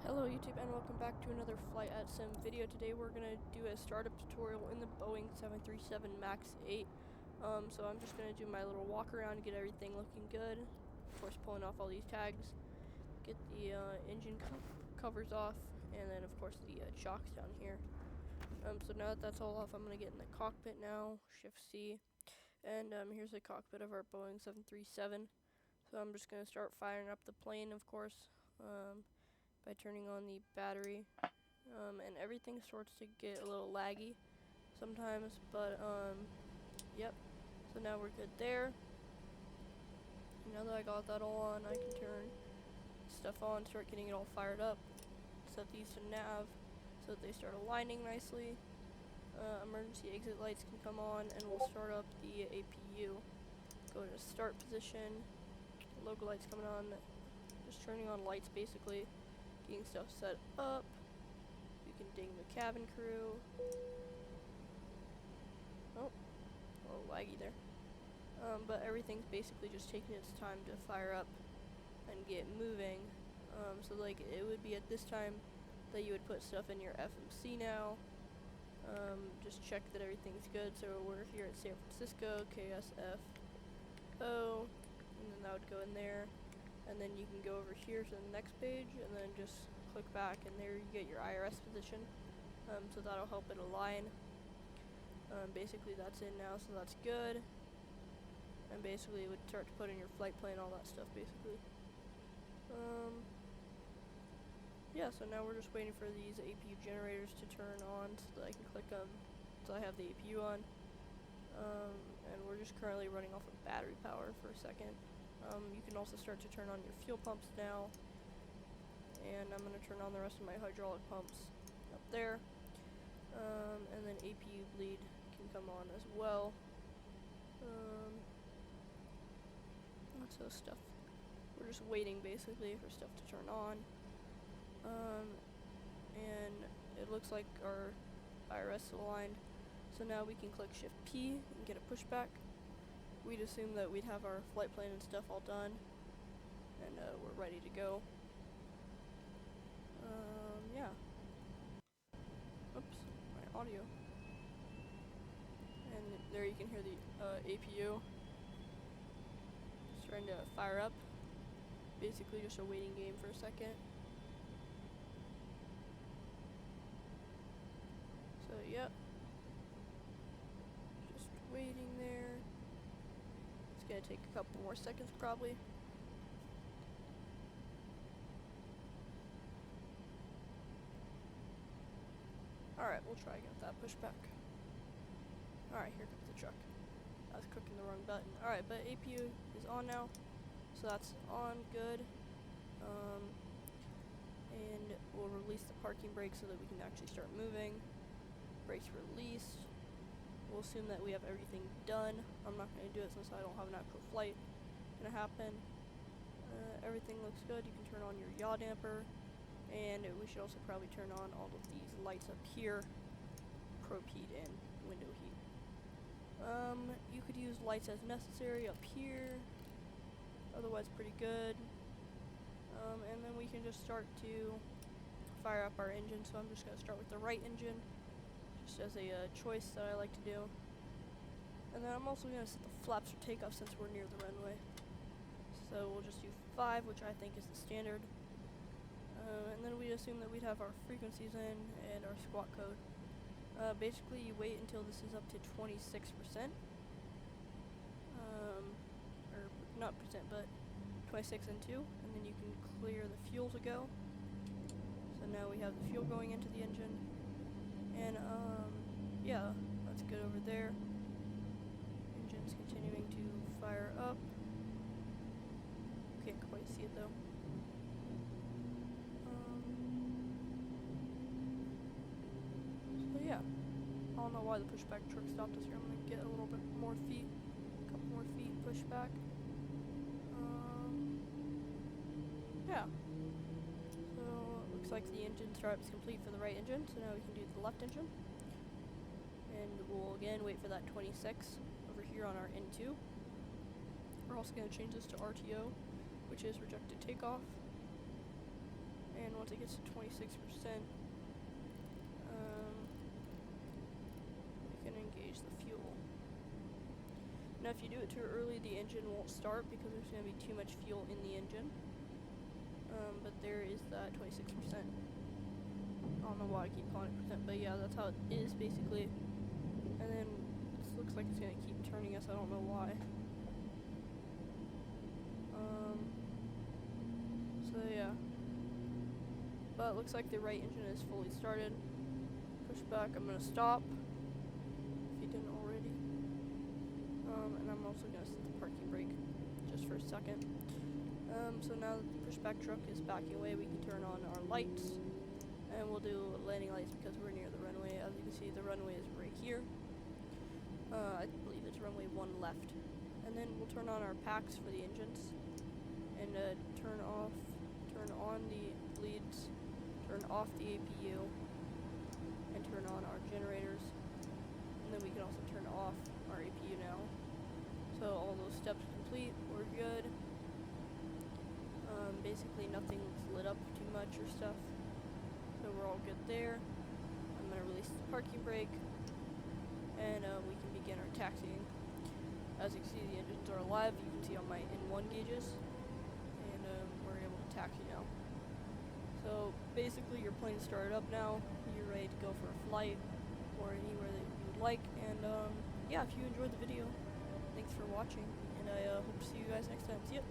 Hello YouTube and welcome back to another Flight at Sim video. Today we're going to do a startup tutorial in the Boeing 737 MAX 8. So I'm just going to do my little walk around and get everything looking good. Of course pulling off all these tags, get the engine covers off, and then of course the chocks down here. So now that that's all off, I'm going to get in the cockpit now, Shift C, and here's the cockpit of our Boeing 737. So I'm just going to start firing up the plane, of course. By turning on the battery, and everything starts to get a little laggy sometimes, but yep, so now we're good there. And now that I got that all on, I can turn stuff on, start getting it all fired up, set these to nav so that they start aligning nicely. Emergency exit lights can come on, and we'll start up the APU. Go to start position, logo lights coming on, just turning on lights basically. Getting stuff set up. You can ding the cabin crew. Oh, a little laggy there. But everything's basically just taking its time to fire up and get moving. So like it would be at this time that you would put stuff in your FMC now. Just check that everything's good. So we're here at San Francisco, KSFO, and then that would go in there. And then you can go over here to the next page and then just click back, and there you get your IRS position. So that'll help it align. Basically that's in now, so that's good. And basically it would start to put in your flight plan, all that stuff basically. Yeah, so now we're just waiting for these APU generators to turn on so that I can click them, so I have the APU on. And we're just currently running off of battery power for a second. You can also start to turn on your fuel pumps now, and I'm going to turn on the rest of my hydraulic pumps up there, and then APU bleed can come on as well. Lots of stuff. We're just waiting basically for stuff to turn on, and it looks like our IRS is aligned, so now we can click Shift P and get a pushback. We'd assume that we'd have our flight plan and stuff all done, and we're ready to go. Yeah. Oops, my audio. And there you can hear the APU starting to fire up. Basically just a waiting game for a second. So yep. Just waiting there. It's gonna take a couple more seconds probably. Alright, we'll try again with that pushback. Alright, here comes the truck. I was clicking the wrong button. Alright, but APU is on now. So that's on, good. And we'll release the parking brake so that we can actually start moving. Brakes released. We'll assume that we have everything done. I'm not going to do it since I don't have an actual flight going to happen. Everything looks good. You can turn on your yaw damper. And we should also probably turn on all of these lights up here. Probe heat and window heat. You could use lights as necessary up here. Otherwise pretty good. And then we can just start to fire up our engine. So I'm just going to start with the right engine, just as a choice that I like to do. And then I'm also going to set the flaps for takeoff since we're near the runway. So we'll just do 5, which I think is the standard. And then we assume that we'd have our frequencies in and our squawk code. Basically you wait until this is up to 26%. Or not percent, but 26 and 2, and then you can clear the fuel to go. So now we have the fuel going into the engine. And yeah, that's good over there. Engine's continuing to fire up. Can't quite see it though. So yeah, I don't know why the pushback truck stopped us here. I'm gonna get a little bit more feet, a couple more feet pushback. Yeah. So it looks like the engine startup is complete for the right engine. So now we can do the left engine, and we'll again wait for that 26 over here on our N2. We're also going to change this to RTO, which is rejected takeoff. And once it gets to 26%, we can engage the fuel. Now if you do it too early, the engine won't start because there's going to be too much fuel in the engine. But there is that 26%. I don't know why I keep calling it percent, but yeah, that's how it is basically. And then this looks like it's going to keep turning us, I don't know why. So yeah. But it looks like the right engine is fully started. Push back, I'm going to stop, if you didn't already. And I'm also going to set the parking brake just for a second. So now that the pushback truck is backing away, we can turn on our lights. And we'll do landing lights because we're near the runway. As you can see, the runway is right here. I believe it's runway 1 left. And then we'll turn on our packs for the engines. And turn on the bleeds, turn off the APU, and turn on our generators. And then we can also turn off our APU now. So all those steps complete, we're good. Basically nothing's lit up too much or stuff. So we're all good there. I'm going to release the parking brake, and we can begin our taxiing. As you can see, the engines are alive. You can see on my N1 gauges, and we're able to taxi now. So basically your plane started up now. You're ready to go for a flight or anywhere that you would like. And yeah, if you enjoyed the video, thanks for watching, and I hope to see you guys next time. See ya!